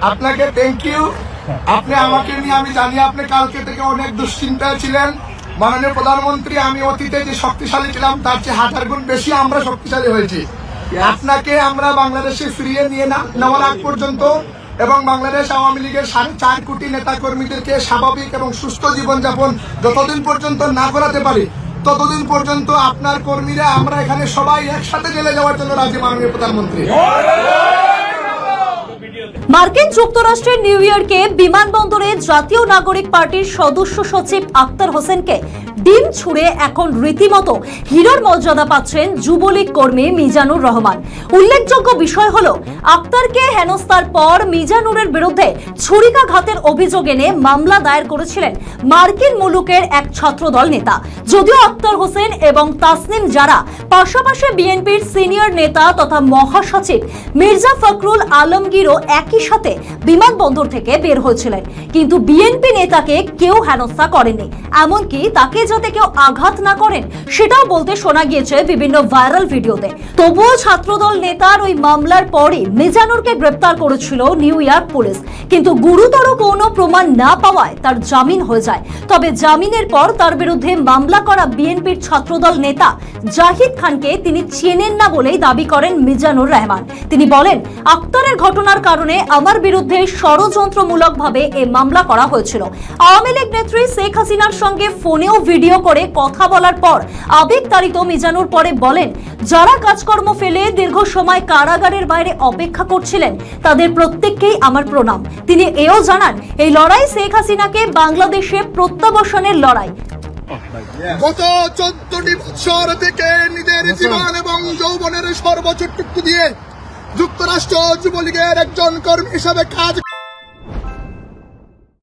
আপনাকে thank you. আপনি আমাকে নিয়ে, আমি জানি আপনি কালকে থেকে অনেক দুশ্চিন্তায় ছিলেন। মাননীয় প্রধানমন্ত্রী, আমি অতীতে যে শক্তিশালী ছিলাম তার চেয়ে 1000 গুণ বেশি আমরা শক্তিশালী হয়েছি। আপনাকে আমরা বাংলাদেশে ফিরিয়ে নিয়ে নেওয়ার আগ পর্যন্ত এবং বাংলাদেশ আওয়ামী লীগের 4.5 কোটি নেতা কর্মীদেরকে স্বাভাবিক এবং সুস্থ জীবনযাপন যতদিন পর্যন্ত না করাতে পারি ততদিন পর্যন্ত আপনার কর্মীরা আমরা এখানে সবাই একসাথে জেলে যাওয়ার জন্য রাজি। মাননীয় প্রধানমন্ত্রী, মার্কিন যুক্তরাষ্ট্রের নিউ ইয়র্কে বিমানবন্দরে জাতীয় নাগরিক পার্টির সদস্য সচিব আক্তার হোসেনকে ডিম ছুঁড়ে এখন রীতিমতো হিরোর মর্যাদা পাচ্ছেন যুবলীগ কর্মী মিজানুর রহমান। উল্লেখযোগ্য বিষয় হলো, আক্তারকে হেনস্থার পর মিজানুরের বিরুদ্ধে ছুরিকাঘাতের অভিযোগ এনে মামলা দায়ের করেছিলেন মার্কিন মুলুকের এক ছাত্রদল নেতা। যদিও আক্তার হোসেন এবং তাসনিম যারা পাশাপাশি বিএনপির সিনিয়র নেতা তথা মহাসচিব মির্জা ফখরুল আলমগীরও একই সাথে বিমানবন্দর থেকে বের হয়েছিলেন, কিন্তু বিএনপি নেতাকে কেউ হেনস্থা করেনি, এমনকি তাকে যাতে কেউ আঘাত না করেন সেটাও বলতে শোনা গিয়েছে বিভিন্ন ভাইরাল ভিডিওতে। তবুও ছাত্রদল নেতার ওই মামলার পরে মিজানুরকে গ্রেপ্তার করেছিল নিউ ইয়র্ক পুলিশ, কিন্তু গুরুতর কোনো প্রমাণ না পাওয়ায় তার জামিন হয়ে যায়। তবে জামিনের পর তার বিরুদ্ধে মামলা করা বিএনপির ছাত্রদল নেতা জাহিদ খানকে তিনি চেনেন না বলেই দাবি করেন মিজানুর রহমান। তিনি বলেন, আক্তারের ঘটনার কারণে আমার বিরুদ্ধে ষড়যন্ত্রমূলকভাবে এই মামলা করা হয়েছিল। আওয়ামী লীগ নেত্রী শেখ হাসিনার সঙ্গে ফোনেও ভিডিও করে কথা বলার পর আবেগতাড়িত মিজানুর পরে বলেন, যারা কাজকর্ম ফেলে দীর্ঘ সময় কারাগারের বাইরে অপেক্ষা করছিলেন তাদের প্রত্যেককেই আমার প্রণাম। তিনি এও জানান, এই লড়াই শেখ হাসিনাকে বাংলাদেশে প্রত্যাবর্তনের লড়াই। গত 14টি বছর থেকে নিজের জীবন এবং যৌবনের সর্বোচ্চটুকু দিয়ে যুক্তরাষ্ট্র যুবলীগের একজন কর্মী হিসাবে কাজ